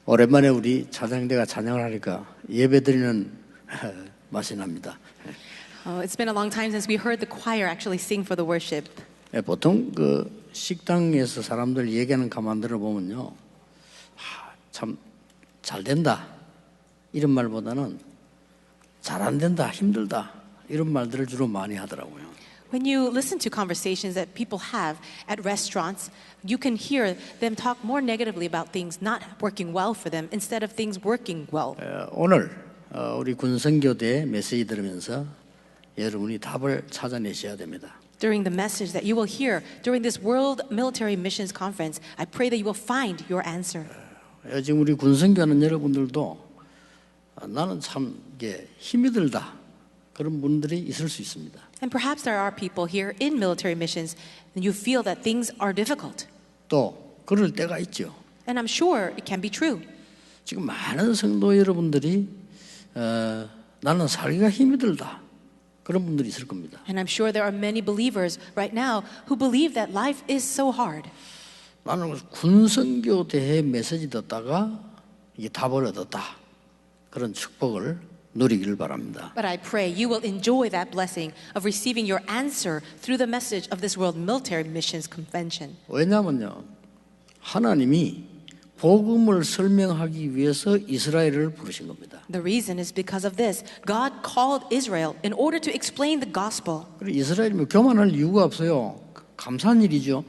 오랜만에 우리 찬양대가 찬양을 하니까 예배드리는 맛이 납니다. It's been a long time since we heard the choir actually sing for the worship. 보통 그 식당에서 사람들 얘기하는 가만 들어보면요, 참 잘 된다 이런 말보다는 잘 안 된다, 힘들다 이런 말들을 주로 많이 하더라고요. When you listen to conversations that people have at restaurants, you can hear them talk more negatively about things not working well for them instead of things working well. 오늘 우리 군선교대 메시지 들으면서 여러분이 답을 찾아내셔야 됩니다. During the message that you will hear during this World Military Missions Conference, I pray that you will find your answer. 지금 우리 군선교하는 여러분들도 나는 참 이게 힘이 들다 그런 분들이 있을 수 있습니다. And perhaps there are people here in military missions and you feel that things are difficult. 또 그럴 때가 있죠. And I'm sure it can be true. 지금 많은 성도 여러분들이 나는 살기가 힘이 들다 그런 분들이 있을 겁니다. And I'm sure there are many believers right now who believe that life is so hard. 나는 군선교 대회 메시지 듣다가 이게 답을 얻었다 그런 축복을 누리기를 바랍니다. But I pray you will enjoy that blessing of receiving your answer through the message of this World Military Missions Convention. 왜냐하면요, 하나님이 복음을 설명하기 위해서 이스라엘을 부르신 겁니다. The reason is because of this. God called Israel in order to explain the gospel. 그리고 이스라엘이 교만할 이유가 없어요. 감사한 일이죠.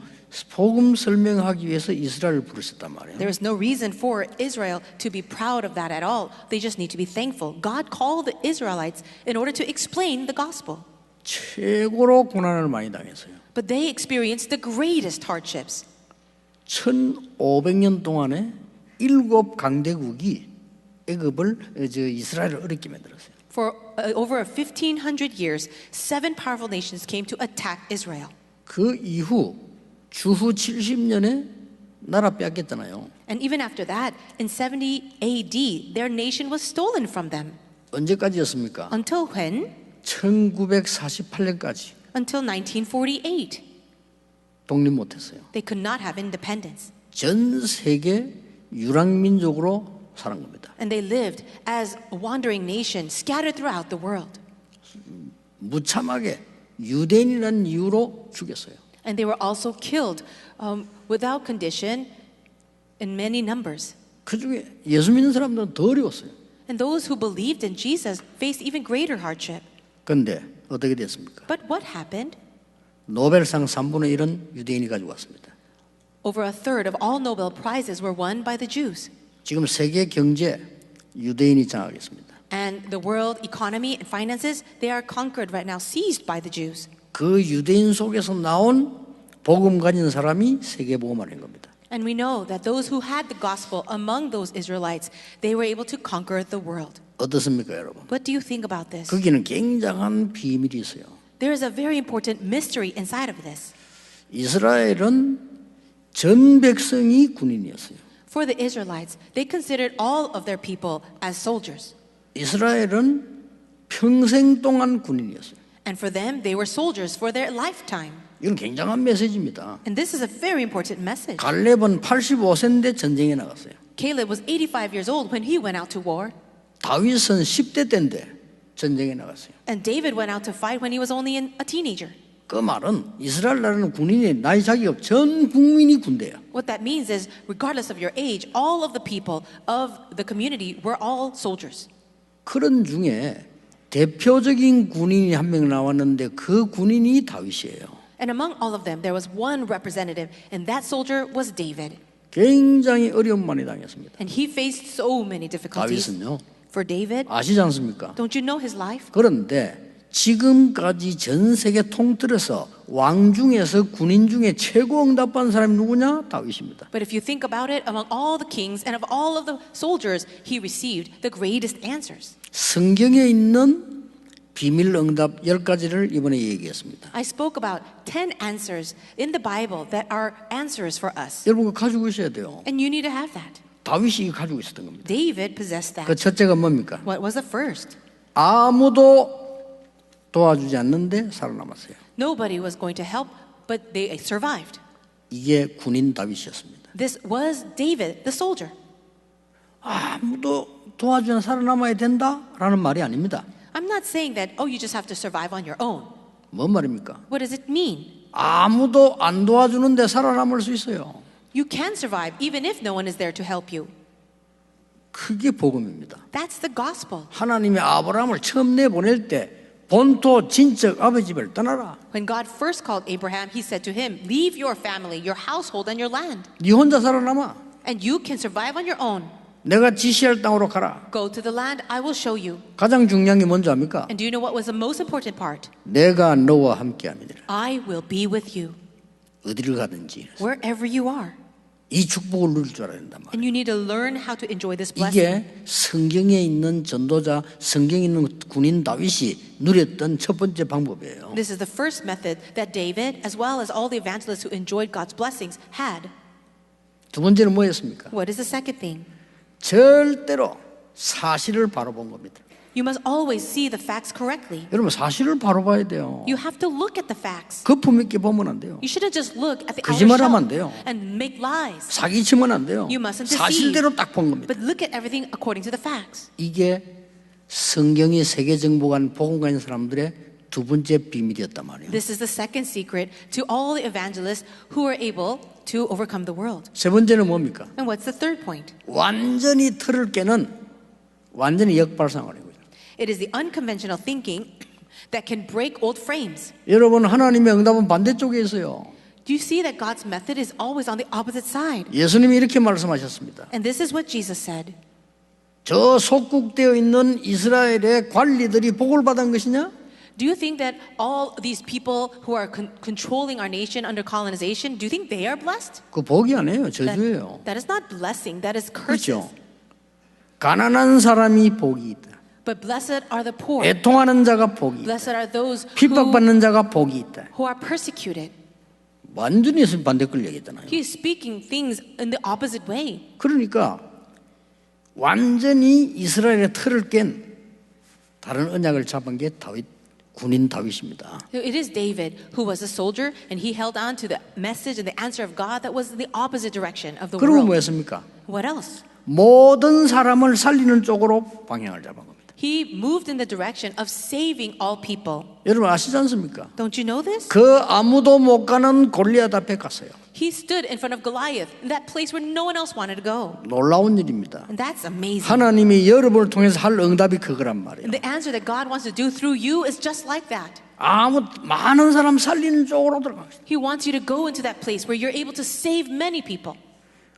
복음 설명하기 위해서 이스라엘을 부르셨단 말이에요. There is no reason for Israel to be proud of that at all. They just need to be thankful. God called the Israelites in order to explain the gospel. 최고로 고난을 많이 당했어요. But they experienced the greatest hardships. 1500년 동안에 7 강대국이 애굽을 이스라엘을 어렵게 만들었어요. For over 1500 years, 7 powerful nations came to attack Israel. 그 이후 주후 70년에 나라 뺏겼잖아요. And even after that, in 70 AD, their nation was stolen from them. 언제까지였습니까? Until when? 1948년까지 Until 1948. 독립 못했어요. They could not have independence. 전 세계 유랑민족으로 사는 겁니다. And they lived as a wandering nation scattered throughout the world. 무참하게 유대인이라는 이유로 죽였어요. And they were also killed without condition in many numbers. 그 중에 예수 믿는 사람들은 더 어려웠어요. And those who believed in Jesus faced even greater hardship. 그런데 어떻게 됐습니까? But what happened? 노벨상 3분의 1은 유대인이 가지고 왔습니다. Over a third of all Nobel Prizes were won by the Jews. 지금 세계 경제 유대인이 장악했습니다. And the world economy and finances, they are conquered right now, seized by the Jews. 그 유대인 속에서 나온 복음 가진 사람이 세계 복음을 한 겁니다. And we know that those who had the gospel among those Israelites, they were able to conquer the world. 어떻습니까, 여러분? What do you think about this? 거기는 굉장한 비밀이 있어요. There is a very important mystery inside of this. 이스라엘은 전 백성이 군인이었어요. For the Israelites, they considered all of their people as soldiers. 이스라엘은 평생 동안 군인이었어요. And for them, they were soldiers for their lifetime. 이건 굉장한 메시지입니다. And this is a very important message. 갈렙은 85세인데 전쟁에 나갔어요. Caleb was 85 years old when he went out to war. 다윗은 10대 때인데 전쟁에 나갔어요. And David went out to fight when he was only a teenager. 그 말은 이스라엘 나라는 군인의 나이 자격 없이 전 국민이 군대야. What that means is, regardless of your age, all of the people of the community were all soldiers. 그런 중에 대표적인 군인이 한 명 나왔는데 그 군인이 다윗이에요. And among all of them, there was one representative, and that soldier was David. 굉장히 어려움 많이 당했습니다. And he faced so many difficulties. 다윗은요. For David, 아시지 않습니까? don't you know his life? 그런데 지금까지 전 세계 통틀어서 왕 중에서 군인 중에 최고 응답한 사람이 누구냐? 다윗입니다. But if you think about it, among all the kings and of all of the soldiers, he received the greatest answers. 성경에 있는 비밀 응답 10가지를 이번에 얘기했습니다. I spoke about 10 answers in the Bible that are answers for us. 여러분 그거 가지고 있어야 돼요. And you need to have that. 다윗이 가지고 있었던 겁니다. David possessed that. 그 첫째가 뭡니까? What was the first? 아무도 도와주지 않는데 살아남았어요. Nobody was going to help, but they survived. 이게 군인 다윗이었습니다. This was David, the soldier. 아무도 도와주면 살아남아야 된다라는 말이 아닙니다. I'm not saying that, oh, you just have to survive on your own. 뭔 말입니까? What does it mean? 아무도 안 도와주는데 살아남을 수 있어요. You can survive even if no one is there to help you. 그게 복음입니다. That's the gospel. 하나님이 아브라함을 처음 내보낼 때 본토 친척 아버지 집을 떠나라. When God first called Abraham, he said to him, leave your family, your household, and your land. 네 혼자 살아남아. And you can survive on your own. 내가 지시할 땅으로 가라. Go to the land, I will show you. 가장 중요한 게 뭔지 압니까? And do you know what was the most important part? 내가 너와 함께함이니라. I will be with you 어디를 가든지 wherever you are. 이 축복을 누릴 줄 알아야 된단 말이에요. And you need to learn how to enjoy this blessing. 이게 성경에 있는 전도자, 성경에 있는 군인 다윗이 누렸던 첫 번째 방법이에요. This is the first method that David, as well as all the evangelists who enjoyed God's blessings, had. 두 번째는 뭐였습니까? What is the second thing? 절대로 사실을 바로 본 겁니다. You must always see the facts correctly. 여러분 사실을 바로 봐야 돼요. You have to look at the facts. 거품 있게 보면 안 돼요. You shouldn't just look at the outer 거짓말하면 안 shell 돼요. and make lies. 사기치면 안 돼요. You mustn't deceive. 사실대로 딱 본 겁니다. But look at everything according to the facts. 이게 성경이 세계 정복한 복음 가진 사람들의 두 번째 비밀이었단 말이에요. This is the second secret to all the evangelists who are able to overcome the world. 세 번째는 뭡니까? And what's the third point? 완전히 틀을 깨는 완전히 역발상을 해요. It is the unconventional thinking that can break old frames. 여러분 하나님의 응답은 반대쪽에 있어요. Do you see that God's method is always on the opposite side? 예수님이 이렇게 말씀하셨습니다. And this is what Jesus said. 저 속국되어 있는 이스라엘의 관리들이 복을 받은 것이냐? Do you think that all these people who are controlling our nation under colonization, do you think they are blessed? 그 복이 아니에요. 저주예요. That is not blessing, that is curses. 그렇죠. 가난한 사람이 복이 있다. But blessed are the poor. 애통하는 자가 복이 있다. Blessed are those 핍박받는 자가 복이 있다. who are persecuted. 완전히 예수님 반대 걸 얘기했잖아요. He is speaking things in the opposite way. 그러니까 완전히 이스라엘의 틀을 깬 다른 언약을 잡은 게 다윗 군인 다윗입니다. It is David who was a soldier and he held on to the message and the answer of God that was in the opposite direction of the 그리고 world. 뭐였습니까? What else? 모든 사람을 살리는 쪽으로 방향을 잡은 겁니다. He moved in the direction of saving all people. 여러분 아시지 않습니까? Don't you know this? 그 아무도 못 가는 골리앗 앞에 갔어요. He stood in front of Goliath in that place where no one else wanted to go. 놀라운 일입니다. And that's amazing. 하나님이 여러분을 통해서 할 응답이 그거란 말이에요. And the answer that God wants to do through you is just like that. 많은 사람 살리는 쪽으로 들어가겠어요. He wants you to go into that place where you're able to save many people.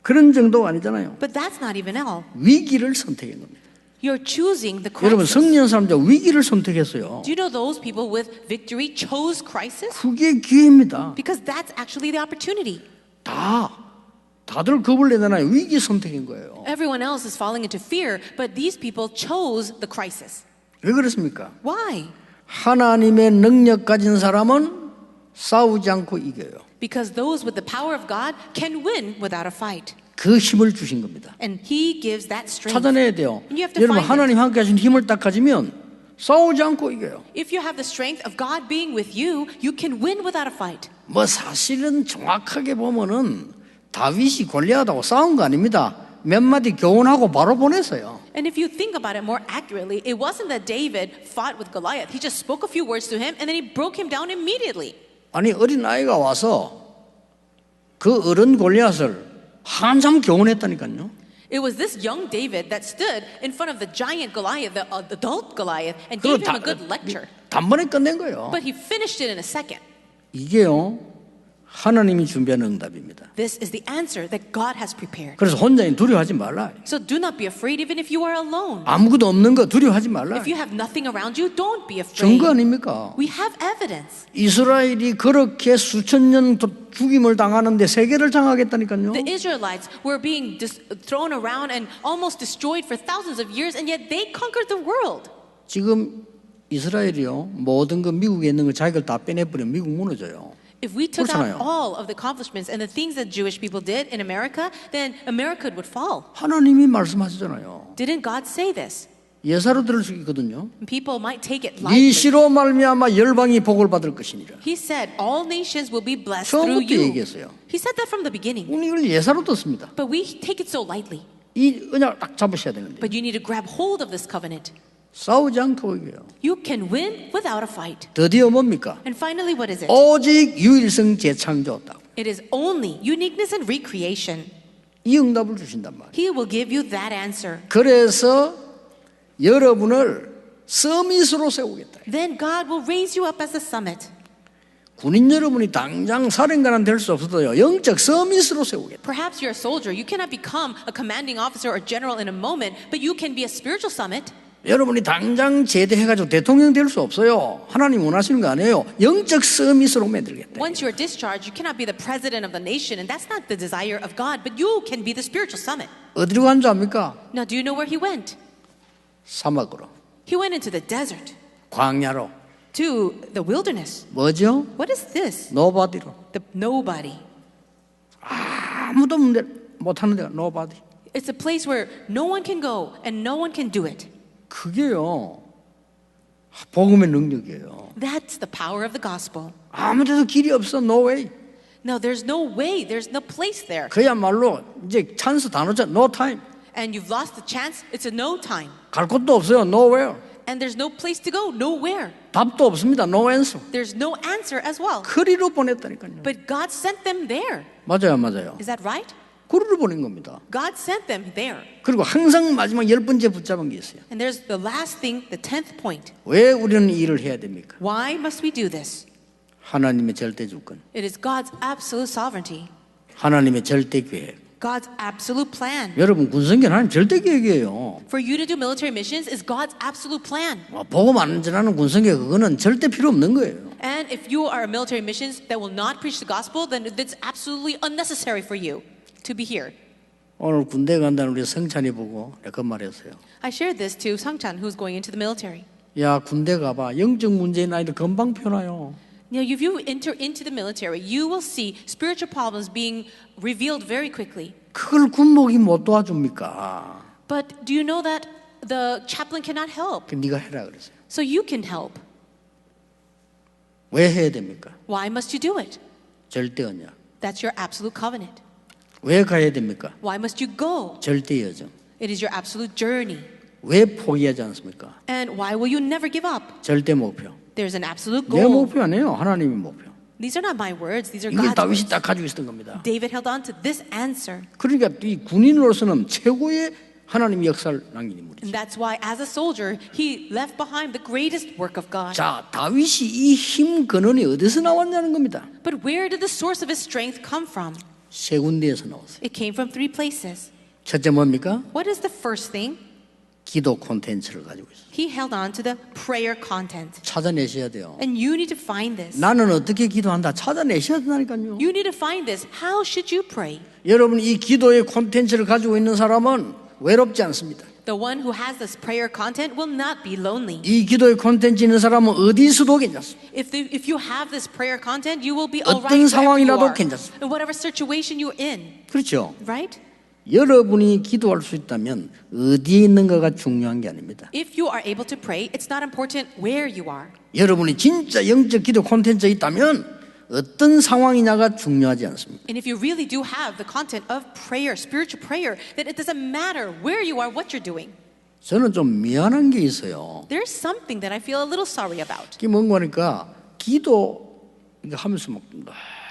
그런 정도가 아니잖아요. But that's not even all. 위기를 선택한 겁니다. You're choosing the 여러분 crisis. 승리한 사람들 위기를 선택했어요. Do you know those people with victory chose crisis? 그게 기회입니다. Because that's actually the opportunity. 다들 겁을 내잖아요. 위기 선택인 거예요. Everyone else is falling into fear, but these people chose the crisis. 왜 그렇습니까? Why? 하나님의 능력 가진 사람은 싸우지 않고 이겨요. Because those with the power of God can win without a fight. 그 힘을 주신 겁니다. And He gives that strength. 찾아내야 돼요. And you have to 여러분 find 하나님 함께 하신 힘을 딱 가지면 싸우지 않고 이겨요. If you have the strength of God being with you, you can win without a fight. 뭐 사실은 정확하게 보면은 다윗이 골리앗하고 싸운 거 아닙니다. 몇 마디 교훈하고 바로 보냈어요. And if you think about it more accurately, it wasn't that David fought with Goliath. He just spoke a few words to him and then he broke him down immediately. 아니 어린 아이가 와서 그 어른 골리앗을 한참 교훈했다니까요. It was this young David that stood in front of the giant Goliath, the adult Goliath, and gave him a good lecture. 단번에 끝낸 거예요. But he finished it in a second. 이게요 하나님이 준비한 응답입니다. This is the answer that God has prepared. 그래서 혼자인 두려워하지 말라. So do not be afraid even if you are alone. 아무것도 없는 거 두려워하지 말라. If you have nothing around you, don't be afraid. 증거 아닙니까? We have evidence. 이스라엘이 그렇게 수천 년 죽임을 당하는데 세계를 장악했다니까요. The Israelites were being thrown around and almost destroyed for thousands of years, and yet they conquered the world. 지금 이스라엘이요 모든 거 미국에 있는 거 자기들 다 빼내버리면 미국 무너져요. If we took 그렇잖아요. out all of the accomplishments and the things that Jewish people did in America, then America would fall. 하나님이 말씀하시잖아요. Didn't God say this? 예사로 들을 수 있거든요. People might take it 이 lightly. 시로 말미암아 열방이 복을 받을 것이니라. He said, all nations will be blessed through 처음부터 you. 얘기했어요. He said that from the beginning. 우리 이걸 예사로 듣습니다. But we take it so lightly. 이 언약을 딱 잡으셔야 되는데 But you need to grab hold of this covenant. 싸우지 않고 이겨요. You can win without a fight. 드디어 뭡니까? And finally, what is it? 오직 유일성 재창조다. It is only uniqueness and recreation. 이 응답을 주신단 말이에요. He will give you that answer. 그래서 여러분을 서밋으로 세우겠다. Then God will raise you up as a summit. 군인 여러분이 당장 사령관은 될 수 없어도요. 영적 서밋으로 세우겠다. Perhaps you're a soldier. You cannot become a commanding officer or general in a moment, but you can be a spiritual summit. 여러분이 당장 제대해가지고 대통령 될 수 없어요. 하나님 원하시는 거 아니에요. 영적 서밋으로 만들겠다. Once you're discharged, you cannot be the president of the nation, and that's not the desire of God, but you can be the spiritual summit. 어디로 간 줄 압니까? Now, do you know where he went? 사막으로, He went into the desert, 광야로. to the wilderness. 뭐죠? What is this? 노바디로. The nobody. 아무도 못하는 데가 노바디. It's a place where no one can go and no one can do it. 그게요. 복음의 능력이에요. That's the power of the gospel. 아무 데도 길이 없어. No way. Now, there's no way, there's no place there. 그야말로 이제 찬스 다 놓자. No time. And you've lost the chance, it's a no time. 갈 곳도 없어요. Nowhere. And there's no place to go, nowhere. 답도 없습니다. No answer. There's no answer as well. 거리로 보냈다니까요. But God sent them there. 맞아요, 맞아요. Is that right? 거리로 보낸 겁니다. God sent them there. 그리고 항상 마지막 10번째 붙잡은 게 있어요. And there's the last thing, the 10th point. 왜 우리는 이 일을 해야 됩니까? Why must we do this? 하나님의 절대 주권, It is God's absolute sovereignty, 하나님의 절대 계획. God's absolute plan. 여러분 군성교는 하나님 절대 계획이에요. For you to do military missions is God's absolute plan. 복음 안 전하는 군성교 그거는 절대 필요 없는 거예요. And if you are a military missions that will not preach the gospel, then it's absolutely unnecessary for you to be here. 오늘 군대 간다는 우리 성찬이 보고 내가 그 말했어요. I shared this to Sangchan, who's going into the military. 야 군대 가봐 영적 문제인 아이들 금방 표나요. Now, if you enter into the military, you will see spiritual problems being revealed very quickly. 그걸 군목이 못 도와줍니까? But do you know that the chaplain cannot help? 그 네가 해라 그랬어요. So you can help. 왜 해야 됩니까? Why must you do it? 절대 언약. That's your absolute covenant. 왜 가야 됩니까? Why must you go? 절대 여정. It is your absolute journey. 왜 포기하지 않습니까? And why will you never give up? 절대 목표. There's an absolute 내 goal. 목표 아니에요. 하나님의 목표. These are not my words, these are 이걸 God's 다윗이 words. 딱 가지고 있었던 겁니다. David held on to this answer. 그러니까 이 군인으로서는 최고의 하나님 역사를 남긴 인물이죠. And that's why, as a soldier, he left behind the greatest work of God. 자, 다윗이 이 힘 근원이 어디서 나왔냐는 겁니다. But where did the source of his strength come from? 세 군데에서 나왔어요. It came from 3 places. 첫째 뭡니까? What is the first thing? 기도 콘텐츠를 가지고 있어요. He held on to the prayer content. 찾아내셔야 돼요. And you need to find this. 나는 어떻게 기도한다. 찾아내셔야 된다니까요. You need to find this. How should you pray? 여러분 이 기도의 콘텐츠를 가지고 있는 사람은 외롭지 않습니다. The one who has this prayer content will not be lonely. 이 기도의 콘텐츠 있는 사람은 어디서도 괜찮습니다. If you have this prayer content, you will be all 어떤 right wherever you 상황이라도 are. 괜찮습니다. In whatever situation you're in, 그렇죠. right? 여러분이 기도할 수 있다면 어디에 있는가가 중요한 게 아닙니다. If you are able to pray, it's not important where you are. 여러분이 진짜 영적 기도 콘텐츠에 있다면 어떤 상황이냐가 중요하지 않습니다. And if you really do have the content of prayer, spiritual prayer, then it doesn't matter where you are, what you're doing. 저는 좀 미안한 게 있어요. There's something that I feel a little sorry about. 이게 뭔가 하니까 기도 이거 하면서 막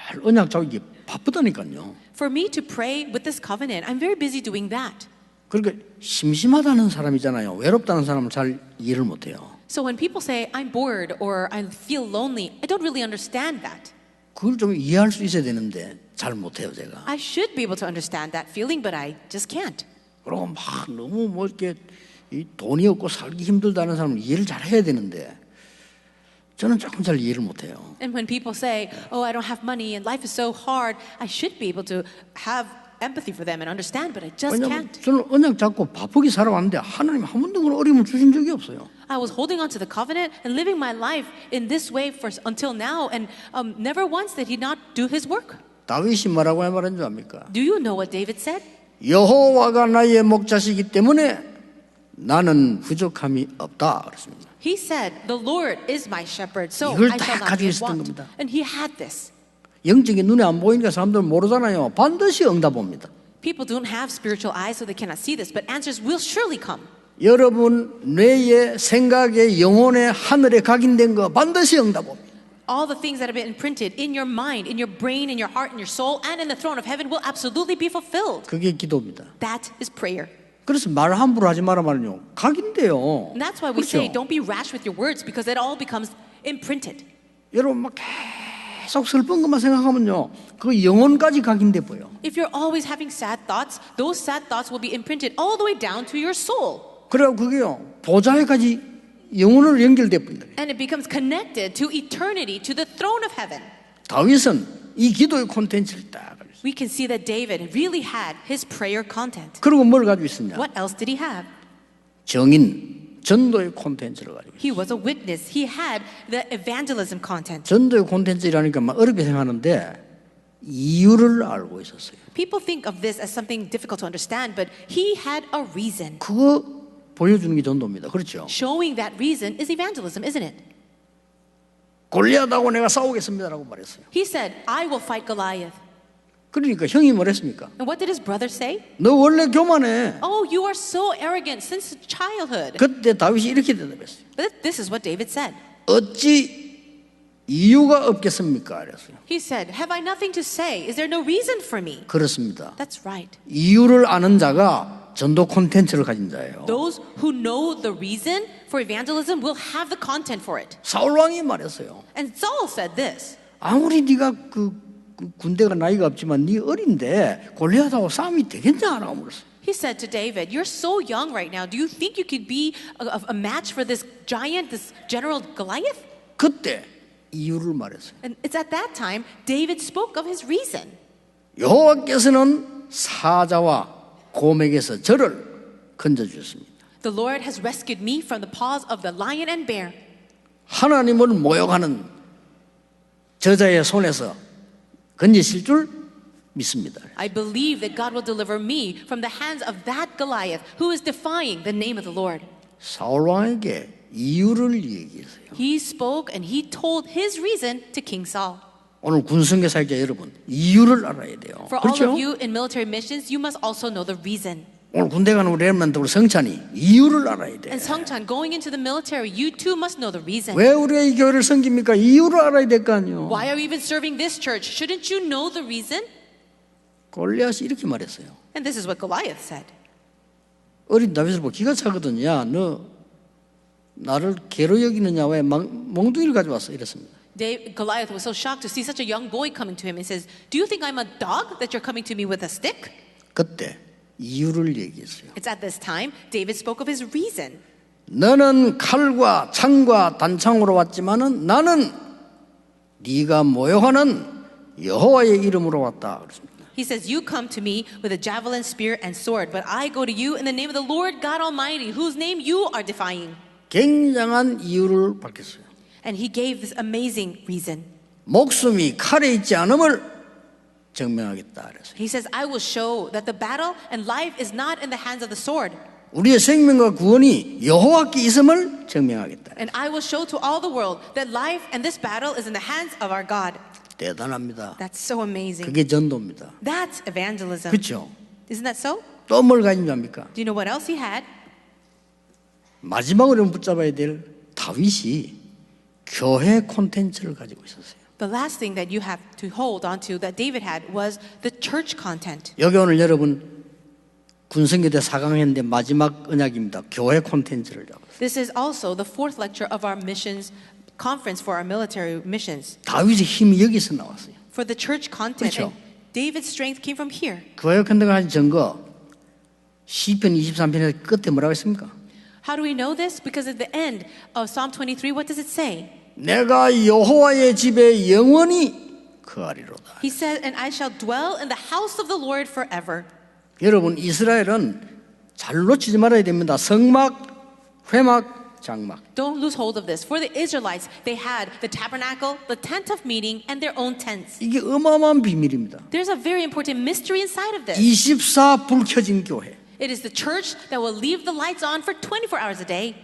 늘 언약 잡기 바쁘다니까요. For me to pray with this covenant, I'm very busy doing that. 그러니까 심심하다는 사람이잖아요. 외롭다는 사람은 잘 이해를 못해요. So when people say I'm bored or I feel lonely, I don't really understand that. 그걸 좀 이해할 수 있어야 되는데 잘 못해요 제가. I should be able to understand that feeling, but I just can't. 그리고 막 너무 뭐 이렇게 이 돈이 없고 살기 힘들다는 사람은 이해를 잘 해야 되는데 저는 조금 잘 이해를 못해요. And when people say, oh, I don't have money and life is so hard, I should be able to have empathy for them and understand, but I just 왜냐하면 can't. 저는 언약 잡고 바쁘게 살아왔는데 하나님 한 번도 그런 어려움을 주신 적이 없어요. I was holding on to the covenant and living my life in this way for until now, and never once did he not do his work. 다윗이 뭐라고 말한 줄 압니까? Do you know what David said? 여호와가 나의 목자시기 때문에 나는 부족함이 없다 그랬습니다. He said, "The Lord is my shepherd, so 이걸 I shall 다 not 가지고 be 있었던 want." 겁니다. And he had this. 영적인 눈에 안 보이니까 사람들은 모르잖아요. 반드시 응답 옵니다. People don't have spiritual eyes, so they cannot see this, but answers will surely come. 여러분 뇌에 생각에 영혼의 하늘에 각인된 거 반드시 응답합니다. All the things that have been imprinted in your mind, in your brain, in your heart, in your soul, and in the throne of heaven will absolutely be fulfilled. 그게 기도입니다. That is prayer. 그래서 말 함부로 하지 마라 말은요. 각인돼요. And that's why we 그렇죠? say don't be rash with your words because it all becomes imprinted. 여러분 막 계속 슬픈 것만 생각하면요. 그 영혼까지 각인돼 보여. If you're always having sad thoughts, those sad thoughts will be imprinted all the way down to your soul. 그래요 그게요. 보좌에까지 영혼으로 연결돼 버린다. And it becomes connected to eternity, to the throne of heaven. 다윗은 이 기도의 콘텐츠를 딱 가지고 있어요. We can see that David really had his prayer content. 그리고 뭘 가지고 있었냐? What else did he have? 정인, 전도의 콘텐츠를 가지고 있어요. He was a witness. He had the evangelism content. 전도의 콘텐츠라니까 막 어렵게 생각하는데 이유를 알고 있었어요. People think of this as something difficult to understand, but he had a reason. 그거 보여주는 게 전도입니다. 그렇죠? Showing that reason is evangelism, isn't it? 골리앗하고 내가 싸우겠습니다라고 말했어요. He said, I will fight Goliath. 그러니까 형이 뭐랬습니까? And what did his brother say? 너 원래 교만해. Oh, you are so arrogant since childhood. 그때 다윗이 이렇게 대답했어요. But this is what David said. 어찌 이유가 없겠습니까? 그랬어요. He said, have I nothing to say? Is there no reason for me? 그렇습니다. That's right. 이유를 아는 자가 전도 콘텐츠를 가진 자예요. Those who know the reason for evangelism will have the content for it. 사울 왕이 말했어요. And Saul said this. 아무리 네가 그 군대가 나이가 없지만 네 어린데 골리앗하고 싸움이 되겠냐라고 물었어요. He said to David, you're so young right now. Do you think you could be a match for this giant, this general Goliath? 그때 이유를 말했어요. And it's at that time David spoke of his reason. 여호와께서는 사자와 곰에게서 저를 건져주셨습니다. The Lord has rescued me from the paws of the lion and bear. 하나님을 모욕하는 저자의 손에서 건지실 줄 믿습니다. I believe that God will deliver me from the hands of that Goliath who is defying the name of the Lord. 사울 왕에게 이유를 얘기했어요. He spoke and he told his reason to King Saul. 오늘 군성교사자 여러분 이유를 알아야 돼요. For all 그렇죠? of you in military missions, you must also know the reason. 오늘 군대 가는 우리 렘넌트 우리 성찬이 이유를 알아야 돼. And Songchan, going into the military, you too must know the reason. 왜 우리가 이 교회를 섬깁니까? 이유를 알아야 될 거 아니에요. Why are we even serving this church? Shouldn't you know the reason? 골리앗이 이렇게 말했어요. And this is what Goliath said. 어린 다윗을 보고 기가 차거든요. 야, 너 나를 개로 여기느냐 왜 몽둥이를 가져왔어? 이랬습니다. Goliath was so shocked to see such a young boy coming to him. He says, do you think I'm a dog that you're coming to me with a stick? 그때 이유를 얘기했어요. It's at this time David spoke of his reason. 너는 칼과 창과 단창으로 왔지만은 나는 네가 모욕하는 여호와의 이름으로 왔다. 그랬습니다. He says, you come to me with a javelin, spear, and sword, but I go to you in the name of the Lord God Almighty, whose name you are defying. 굉장한 이유를 밝혔어요. And he gave this amazing reason. 목숨이 칼에 있지 않음을 증명하겠다. 그랬어요. He says, I will show that the battle and life is not in the hands of the sword. 우리의 생명과 구원이 여호와께 있음을 증명하겠다. And I will show to all the world that life and this battle is in the hands of our God. 대단합니다. That's so amazing. 그게 전도입니다. That's evangelism. 그렇죠? Isn't that so? 또 뭘 가진 줄 압니까? Do you know what else he had? 마지막으로 붙잡아야 될 다윗이 교회 콘텐츠를 가지고 있었어요. The last thing that you have to hold on to that David had was the church content. 여기 오늘 여러분 군성교대 4강 했는데 마지막 언약입니다. 교회 콘텐츠를 잡았어요. This is also the fourth lecture of our missions conference for our military missions. 다윗의 힘이 여기서 나왔어요. For the church content, 그렇죠. and David's strength came from here. 교회 콘텐츠를 가진 증거 시편 23편에서 끝에 뭐라고 했습니까? How do we know this? Because at the end of Psalm 23, what does it say? 내가 여호와의 집에 영원히 거하리로다. He said, and I shall dwell in the house of the Lord forever. 여러분 이스라엘은 잘 놓치지 말아야 됩니다. 성막, 회막, 장막. Don't lose hold of this. For the Israelites, they had the tabernacle, the tent of meeting, and their own tents. 이게 어마어마한 비밀입니다. There's a very important mystery inside of this. 24 불 켜진 교회. It is the church that will leave the lights on for 24 hours a day.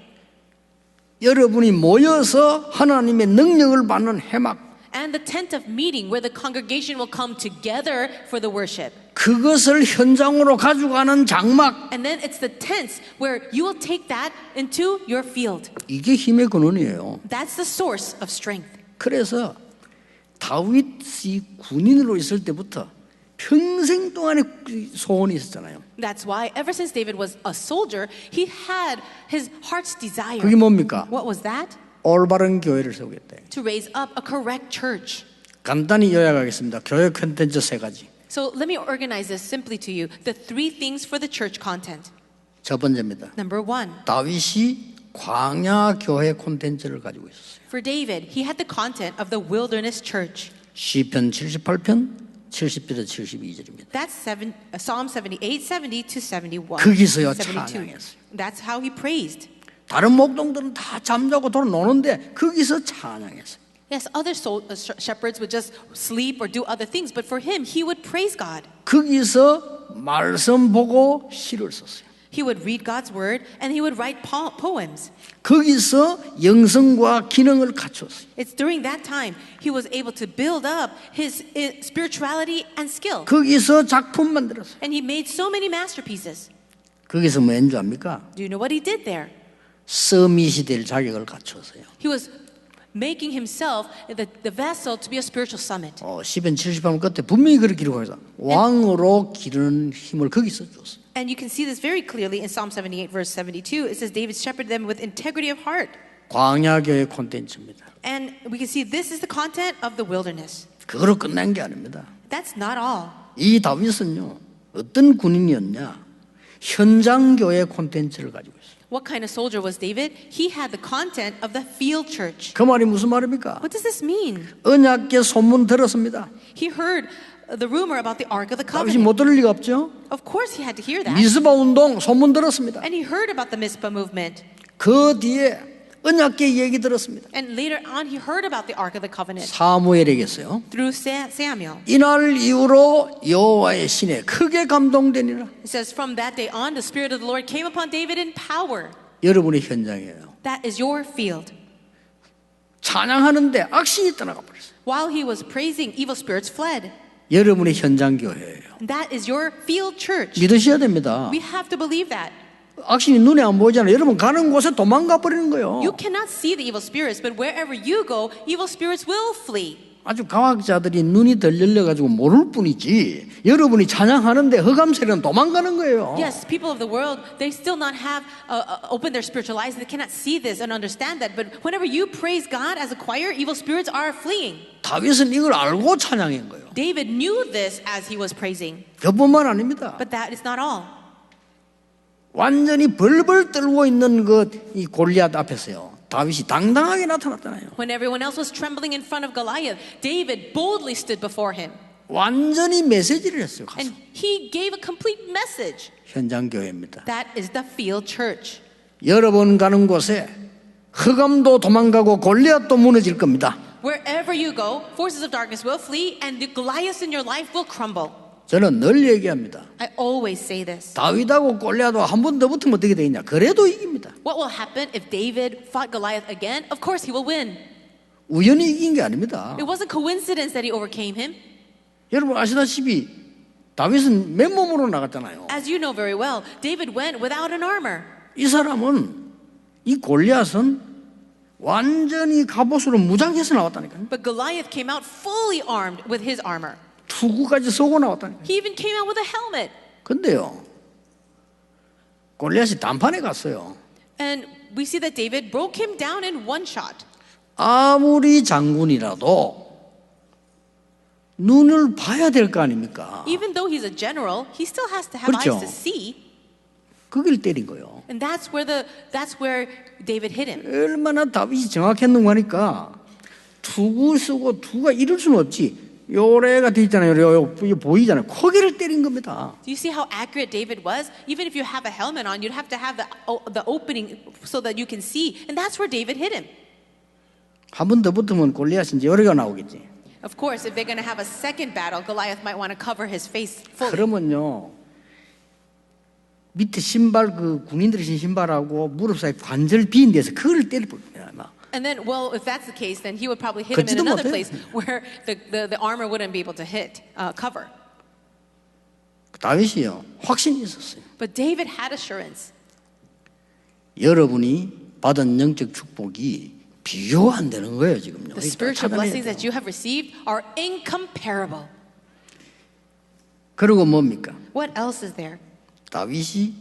여러분이 모여서 하나님의 능력을 받는 회막. And the tent of meeting where the congregation will come together for the worship. 그것을 현장으로 가져가는 장막. And then it's the tents where you will take that into your field. 이게 힘의 근원이에요. That's the source of strength. 그래서 다윗이 군인으로 있을 때부터 평생 동안에 소원이 있었잖아요. That's why ever since David was a soldier, he had his heart's desire. 그게 뭡니까? What was that? 올바른 교회를 세우겠다. To raise up a correct church. 간단히 요약하겠습니다. 교회 콘텐츠 3가지. So let me organize this simply to you. The 3 things for the church content. 첫 번째입니다. Number 1. 다윗이 광야 교회 콘텐츠를 가지고 있었어요. For David, he had the content of the wilderness church. 시편 78편 70절에서 72절입니다. That's Psalm 78, 70 to 71. 거기서요 72. 찬양했어요. That's how he praised. 다른 목동들은 다 잠자고 돌아노는데 거기서 찬양했어요. Yes, other shepherds would just sleep or do other things, but for him, he would praise God. 거기서 말씀 보고 시를 썼어요. He would read God's word and he would write poems. 거기서 영성과 기능을 갖췄어요. It's during that time he was able to build up his spirituality and skill. 거기서 작품 만들었어요. And he made so many masterpieces. 거기서 뭐 했는 줄 압니까? Do you know what he did there? 서밋이 될 자격을 갖췄어요. He was making himself the vessel to be a spiritual summit. 시편 78편 끝에 분명히 그렇게 기록해서 왕으로 기르는 힘을 거기서 줬어요. And you can see this very clearly in Psalm 78 verse 72. It says David shepherded them with integrity of heart. 광야교회 콘텐츠입니다. And we can see this is the content of the wilderness. 그거로 끝난 게 아닙니다. That's not all. 이 다윗은요 어떤 군인이었냐? 현장 교회 콘텐츠를 가지고 있어요. What kind of soldier was David? He had the content of the field church. 그 말이 무슨 말입니까? What does this mean? 언약궤 소문 들었습니다. He heard the rumor about the Ark of the 다윗이 Covenant. 못 들을 리가 없죠. Of course he had to hear that. 미스바 운동 소문 들었습니다. And he heard about the Mizpah movement. 그 뒤에 언약궤 얘기 들었습니다. And later on he heard about the Ark of the Covenant 사무엘에게서요. through Samuel. 이날 이후로 여호와의 신에 크게 감동되니라. It says from that day on the Spirit of the Lord came upon David in power. 여러분의 현장이에요. That is your field. 찬양하는데 악신이 떠나가 버렸어요. While he was praising, evil spirits fled. 여러분의 현장 교회예요. That is your field church. 믿으셔야 됩니다. We have to believe that. 악신이 눈에 안 보이잖아요. 여러분 가는 곳에 도망가 버리는 거예요. You cannot see the evil spirits, but wherever you go, evil spirits will flee. 아주 과학자들이 눈이 덜 열려가지고 모를 뿐이지 여러분이 찬양하는데 흑암세력은 도망가는 거예요. Yes, people of the world, they still not have opened their spiritual eyes. They cannot see this and understand that. But whenever you praise God as a choir, evil spirits are fleeing. 다윗은 이걸 알고 찬양한 거예요. David knew this as he was praising. 그뿐만 아닙니다. But that is not all. 완전히 벌벌 떨고 있는 이 골리앗 앞에서요. 다윗이 당당하게 나타났잖아요. When everyone else was trembling in front of Goliath, David boldly stood before him. 완전히 메시지를 했어요. 가서. And he gave a complete message. 현장 교회입니다. That is the field church. 여러분 가는 곳에 흑암도 도망가고 골리앗도 무너질 겁니다. Wherever you go, forces of darkness will flee and the Goliaths in your life will crumble. 저는 늘 얘기합니다. I always say this. 다윗하고 골리앗하고 한 번 더 붙으면 어떻게 되겠냐? 그래도 이깁니다. What will happen if David fought Goliath again? Of course he will win. 우연히 이긴 게 아닙니다. It wasn't coincidence that he overcame him. 여러분 아시다시피 다윗은 맨몸으로 나갔잖아요. As you know very well, David went without an armor. 이 사람은 이 골리앗은 완전히 갑옷으로 무장해서 나왔다니까요. But Goliath came out fully armed with his armor. 투구까지 쏘고 나왔다니까요. He even came out with a helmet. 근데요, 골리앗이 단판에 갔어요. And we see that David broke him down in one shot. 아무리 장군이라도 눈을 봐야 될 거 아닙니까? Even though he's a general, he still has to have 그렇죠. eyes to see. 거길 때린 거예요. And that's where David hit him. 얼마나 다윗이 정확했는가 하니까 투구 쓰고 투구가 이럴 수는 없지. 요래가 돼 있잖아요. 요 보이잖아요. 거기를 때린 겁니다. Do you see how accurate David was? Even if you have a helmet on, you'd have to have the opening so that you can see. And that's where David hit him. 한 번 더 붙으면 골리앗이 이제 요래가 나오겠지. Of course, if they're going to have a second battle, Goliath might want to cover his face fully. 그러면요. 밑에 신발 군인들이 신 신발하고 무릎 사이 관절 비인 데서 그걸 때릴 겁니다. 아마. And then, well, if that's the case, then he would probably hit him in 걷지도 another 못해. place where the armor wouldn't be able to cover. 다윗이요 확신이 있었어요. But David had assurance. 여러분이 받은 영적 축복이 비교가 안 되는 거예요 지금요. The spiritual blessings that you have received are incomparable. 그리고 뭡니까? What else is there? 다윗이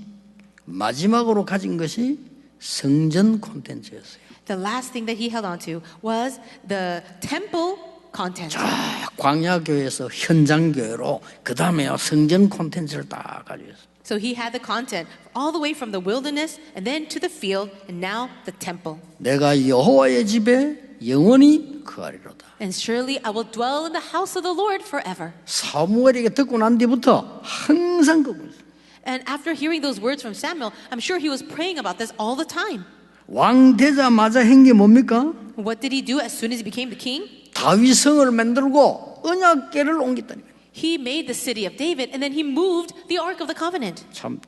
마지막으로 가진 것이 성전 콘텐츠였어요. The last thing that he held on to was the temple content. 자, 광야 교회에서 현장 교회로 그 다음에요 성전 콘텐츠를 다 가지고 있어요. So he had the content all the way from the wilderness and then to the field and now the temple. 내가 여호와의 집에 영원히 거하리로다. And surely I will dwell in the house of the Lord forever. 사무엘에게 듣고 난 뒤부터 항상 그거 있어요. And after hearing those words from Samuel, I'm sure he was praying about this all the time. 왕 되자마자 한 게 뭡니까? What did he do as soon as he became the king? 다윗 성을 만들고 언약궤를 옮겼다니. He made the city of David and then he moved the Ark of the Covenant. 참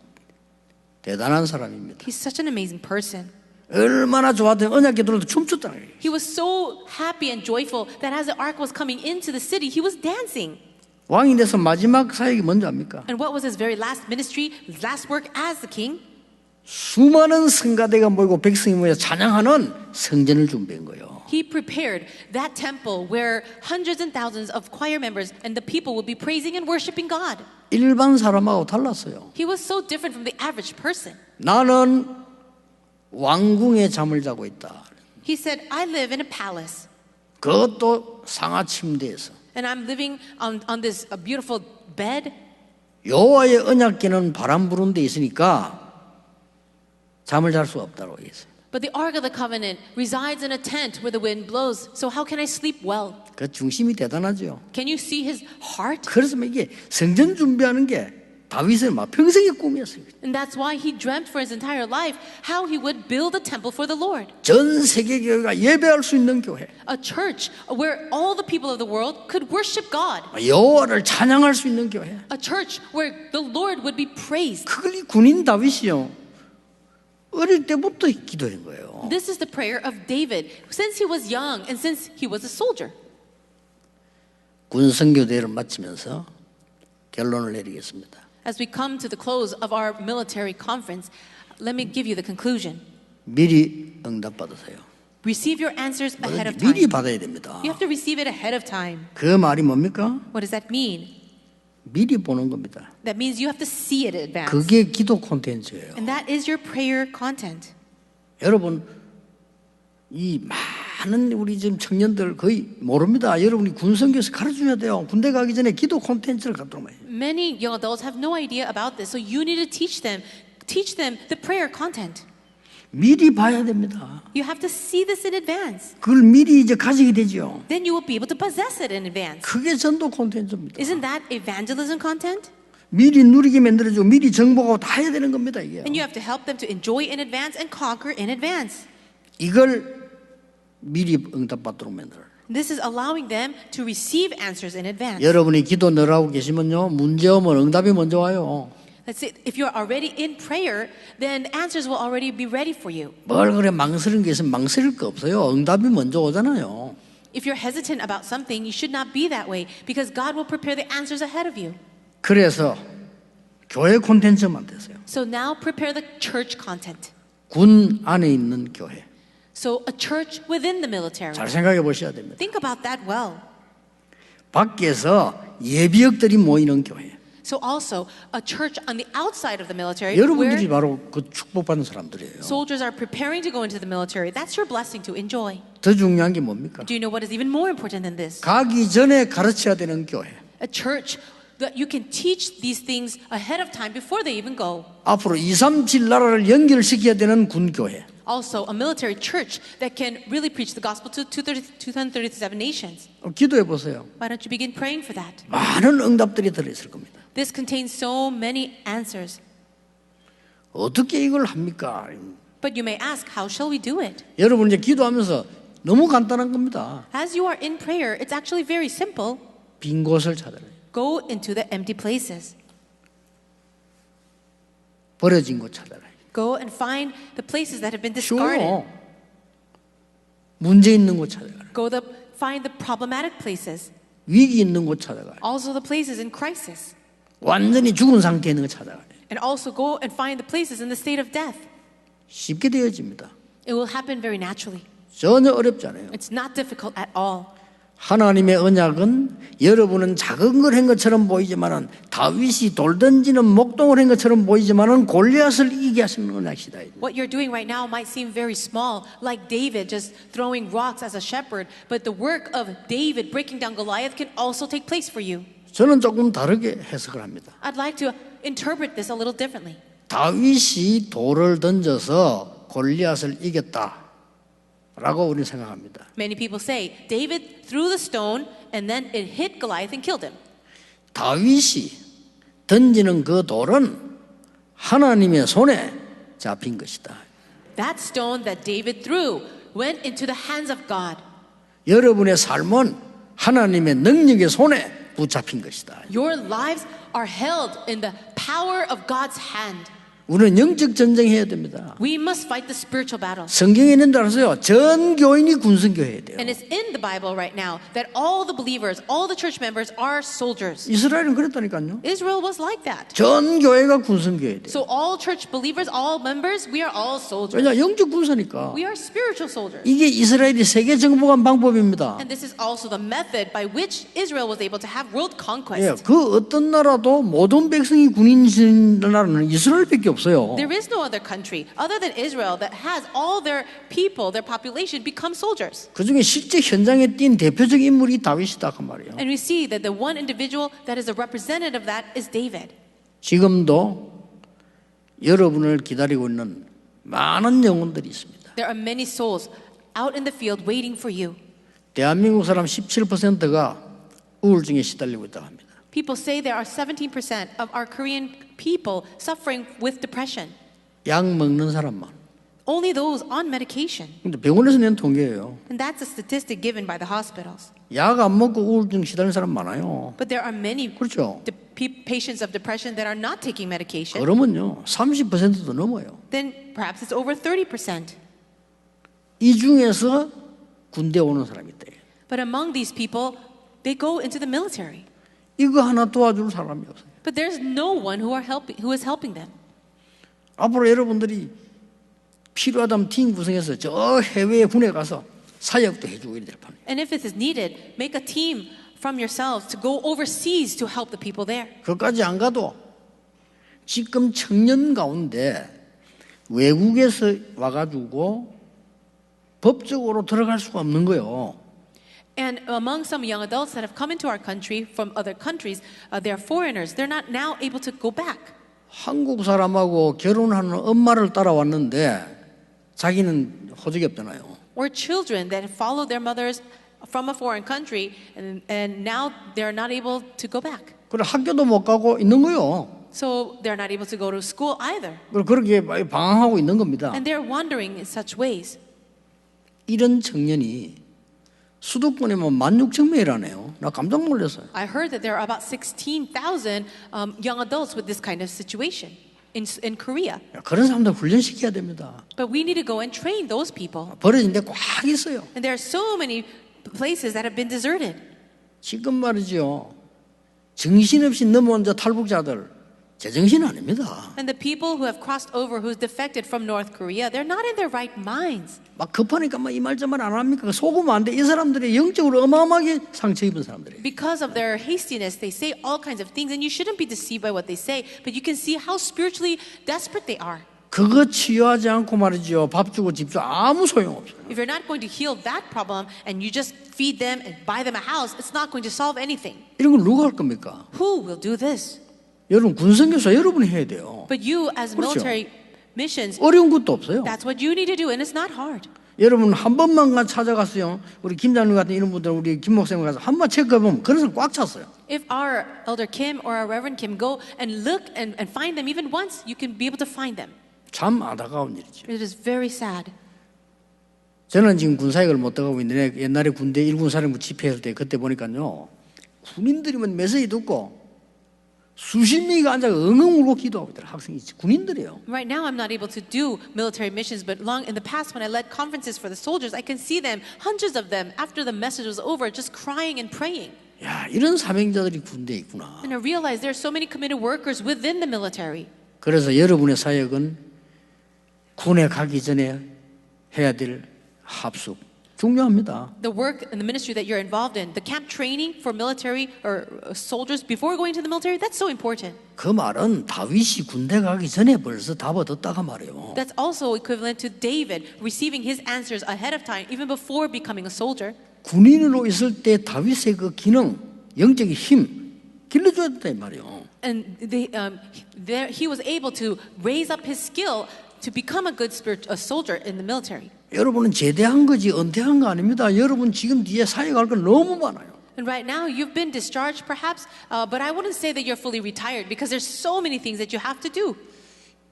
대단한 사람입니다. He's such an amazing person. 얼마나 좋았더니 언약궤 들어도 춤췄다는 거예요. He was so happy and joyful that as the ark was coming into the city, he was dancing. 왕이 돼서 마지막 사역이 뭔지 압니까? And what was his very last ministry, his last work as the king? 수많은 성가대가 모이고 백성이 모여 찬양하는 성전을 준비한 거예요. He prepared that temple where hundreds and thousands of choir members and the people would be praising and worshiping God. 일반 사람하고 달랐어요. He was so different from the average person. 나는 왕궁에 잠을 자고 있다. He said, I live in a palace 그것도 상하 침대에서. and I'm living on this beautiful bed. 여호와의 언약궤는 바람 부는 데 있으니까 잠을 잘 수 없다고 얘기했어요. But the Ark of the Covenant resides in a tent where the wind blows. So how can I sleep well? 그 중심이 대단하죠. Can you see his heart? 그래서 이게 성전 준비하는 게 다윗의 막 평생의 꿈이었어요. And that's why he dreamt for his entire life how he would build a temple for the Lord. 전 세계 교회가 예배할 수 있는 교회, A church where all the people of the world could worship God. 여호와를 찬양할 수 있는 교회. A church where the Lord would be praised. 그걸 이 군인 다윗이요. 어릴 때부터 기도한 거예요. This is the prayer of David since he was young and since he was a soldier. 군 선교대회를 마치면서 결론을 내리겠습니다. As we come to the close of our military conference, let me give you the conclusion. 미리 응답받으세요. Receive your answers ahead of 미리 time. 받아야 됩니다. You have to receive it ahead of time. 그 말이 뭡니까? What does that mean? 미리 보는 겁니다. That means you have to see it in advance. 그게 기도 콘텐츠예요. And that is your prayer content. 여러분 이 많은 우리 지금 청년들 거의 모릅니다. 여러분이 군성교에서 가르쳐줘야 돼요. 군대 가기 전에 기도 콘텐츠를 갖도록 해요. Many young adults have no idea about this, so you need to teach them the prayer content. 미리 봐야 됩니다. You have to see this in advance. 그걸 미리 이제 가지게 되죠. Then you will be able to possess it in advance. 그게 전도 콘텐츠입니다. Isn't that evangelism content? 미리 누리게 만들어주고 미리 정복하고 다 해야 되는 겁니다. 이게. And you have to help them to enjoy in advance and conquer in advance. 이걸 미리 응답받도록 만들어요. This is allowing them to receive answers in advance. 여러분이 기도 늘하고 계시면요. 문제 오면 응답이 먼저 와요. Let's say if you're already in prayer, then answers will already be ready for you. 뭘 그래 망설인 게 있으면 망설일 거 없어요. 응답이 먼저 오잖아요. If you're hesitant about something, you should not be that way because God will prepare the answers ahead of you. 그래서 교회 콘텐츠만 됐어요. So now prepare the church content. 군 안에 있는 교회. So a church within the military. 잘 생각해 보셔야 됩니다. Think about that well. 밖에서 예비역들이 모이는 교회. So also a church on the outside of the military 여러분들이 where 바로 그 축복받는 사람들이에요. soldiers are preparing to go into the military. That's your blessing to enjoy. 더 중요한 게 뭡니까? Do you know what is even more important than this? 가기 전에 가르쳐야 되는 교회. A church that you can teach these things ahead of time before they even go. 앞으로 237 나라를 연결시켜야 되는 군교회. Also, a military church that can really preach the gospel to 237 nations. 기도해 보세요. Why don't you begin praying for that? 많은 응답들이 들어있을 겁니다. This contains so many answers. 어떻게 이걸 합니까? But you may ask, how shall we do it? 여러분 이제 기도하면서 너무 간단한 겁니다. As you are in prayer, it's actually very simple. 빈 곳을 찾아라. Go into the empty places. 버려진 곳 찾아라. Go and find the places that have been discarded. 쉬워요. 문제 있는 곳 찾아가. Find the problematic places. 위기 있는 곳 찾아가. Also the places in crisis. 완전히 죽은 상태에 있는 거 찾아가요. And also go and find the places in the state of death. 쉽게 되어집니다. It will happen very naturally. 전혀 어렵지 않아요. It's not difficult at all. 하나님의 언약은 여러분은 작은 걸 한 것처럼 보이지만은 다윗이 돌 던지는 목동을 한 것처럼 보이지만은 골리앗을 이기게 하시는 언약이다. What you're doing right now might seem very small, like David just throwing rocks as a shepherd, but the work of David breaking down Goliath can also take place for you. 저는 조금 다르게 해석을 합니다. I'd like to interpret this a little differently. 다윗이 돌을 던져서 골리앗을 이겼다 라고 우리는 생각합니다. Many people say David threw the stone and then it hit Goliath and killed him. 다윗이 던지는 그 돌은 하나님의 손에 잡힌 것이다. That stone that David threw went into the hands of God. 여러분의 삶은 하나님의 능력의 손에 붙잡힌 것이다. Your lives are held in the power of God's hand. 우리는 영적 전쟁해야 됩니다. We must fight the spiritual battle. 성경에 있는 줄 알았어요. 전 교인이 군성교해야 돼요. And it's in the Bible right now that all the believers, all the church members are soldiers. 이스라엘은 그랬다니까요. Israel was like that. 전 교회가 군성교해야 돼요. So all church believers, all members, we are all soldiers. 왜냐 영적 군사니까. We are spiritual soldiers. 이게 이스라엘이 세계 정복한 방법입니다. And this is also the method by which Israel was able to have world 예, conquest. 그 어떤 나라도 모든 백성이 군인인 나라는 이스라엘밖에 없어요. There is no other country other than Israel that has all their people, their population become soldiers. 그 중에 실제 현장에 뛴 대표적 인물이 다윗이다 그 말이에요. And we see that the one individual that is a representative of that is David. 지금도 여러분을 기다리고 있는 많은 영혼들이 있습니다. There are many souls out in the field waiting for you. 대한민국 사람 17%가 우울증에 시달리고 있다고 합니다. People say there are 17% of our Korean people suffering with depression. 약 먹는 사람만. Only those on medication. 근데 병원에서 낸 통계예요. And that's a statistic given by the hospitals. 약 안 먹고 우울증 시달리는 사람 많아요. But there are many 그렇죠. patients of depression that are not taking medication. 그러면요 30%도 넘어요. Then perhaps it's over 30%. 이 중에서 군대 오는 사람이 있다. But among these people, they go into the military. 이거 하나 도와줄 사람이 없어요. But there's no one who is helping them. 앞으로 여러분들이 필요하다면 팀 구성해서 저 해외 군에 가서 사역도 해주고 이래야 될 판이에요. And if it is needed, make a team from yourselves to go overseas to help the people there. 그것까지 안 가도 지금 청년 가운데 외국에서 와가지고 법적으로 들어갈 수가 없는 거예요. And among some young adults that have come into our country from other countries, they're foreigners. They're not now able to go back. 한국 사람하고 결혼하는 엄마를 따라왔는데 자기는 호적이 없잖아요. Or children that follow their mothers from a foreign country and now they're not able to go back. 그래 학교도 못 가고 있는 거요. So they're not able to go to school either. 그렇게 방황하고 있는 겁니다. And they're wandering in such ways. 이런 청년이 수도권에만 16,000명이라네요. 나 깜짝 놀랐어요. I heard that there are about 16,000 young adults with this kind of situation in Korea. 그런 사람들 훈련시켜야 됩니다. But we need to go and train those people. 버려진 데 꽉 있어요. And there are so many places that have been deserted. 지금 말이죠. 정신없이 넘어온 저 탈북자들 제정신 아닙니다. And the people who have crossed over, who's defected from North Korea, they're not in their right minds. 막 급하니까 막 이 말 저 말 안 합니까? 속으면 안 돼. 이 사람들이 영적으로 어마어마하게 상처 입은 사람들이에요. Because of their hastiness, they say all kinds of things, and you shouldn't be deceived by what they say, but you can see how spiritually desperate they are. 그거 치유하지 않고 말이죠. 밥 주고 집 주고 아무 소용없어요. If you're not going to heal that problem and you just feed them and buy them a house, it's not going to solve anything. 이런 걸 누가 할 겁니까? Who will do this? 여러분 군성교사 여러분이 해야 돼요. But you, as 그렇죠. military missions, 어려운 것도 없어요. that's what you need to do, and it's not hard. 여러분 한 번만 찾아갔어요. 우리 김장님 같은 이런 분들 우리 김 목사님 가서 한 번 체크해보면 그런 사람 꽉 찼어요. If our Elder Kim or our Reverend Kim go and look and find them even once, you can be able to find them. 참 안타까운 일이죠. It is very sad. 저는 지금 군사역을 못 들어가고 있는데 옛날에 군대 일군 사령부 집회할 때 그때 보니까요. 군인들이면 메시지 듣고 수십 명이 앉아 엉엉 울고 기도하고 있더라. 학생이 군인들이에요. Right now, I'm not able to do military missions, but long in the past, when I led conferences for the soldiers, I can see them, hundreds of them, after the message was over, just crying and praying. 야, 이런 사명자들이 군대에 있구나. And I realized there are so many committed workers within the military. 그래서 여러분의 사역은 군에 가기 전에 해야 될 합숙 중요합니다. The work and the ministry that you're involved in, the camp training for military or soldiers before going to the military, that's so important. 그 말은 다윗이 군대 가기 전에 벌써 답 얻었다가 말이에요. That's also equivalent to David receiving his answers ahead of time, even before becoming a soldier. 군인으로 있을 때 다윗의 그 기능, 영적인 힘 길러줘야 된다 이 말이에요. And he was able to raise up his skill to become a good soldier in the military. 여러분은 제대한 거지 은퇴한 거 아닙니다. 여러분 지금 뒤에 사역할 건 너무 많아요. And right now you've been discharged perhaps, but I wouldn't say that you're fully retired because there's so many things that you have to do.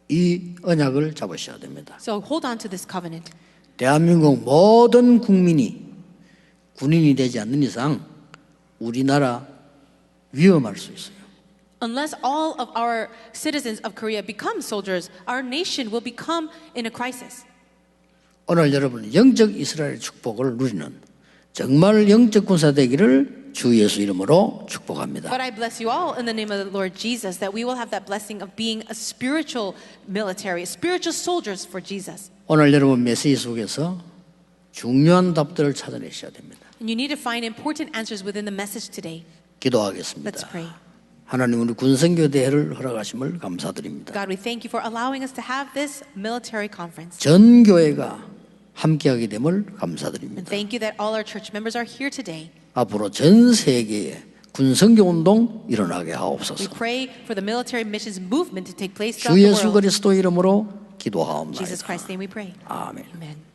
이 언약을 잡으셔야 됩니다. So hold on to this covenant. 대한민국 모든 국민이 군인이 되지 않는 이상 우리나라 위험할 수 있어요. Unless all of our citizens of Korea become soldiers, our nation will become in a crisis. 오늘 여러분 영적 이스라엘 축복을 누리는 정말 영적 군사 되기를 주 예수 이름으로 축복합니다. But I bless you all in the name of the Lord Jesus that we will have that blessing of being a spiritual military, spiritual soldiers for Jesus. 오늘 여러분 메시지 속에서 중요한 답들을 찾아내셔야 됩니다. And you need to find important answers within the message today. 기도하겠습니다. Let's pray. 하나님 우리 군선교 대회를 허락하심을 감사드립니다. God, we thank you for allowing us to have this military conference. 전 교회가 함께하게 됨을 감사드립니다. Thank you that all our church members are here today. 앞으로 전 세계에 군선교 운동 일어나게 We 하옵소서. pray for the military missions movement to take place 주 throughout the 예수 world. 그리스도 이름으로 In 기도하옵나이다. Jesus Christ's name we pray. 아멘. Amen.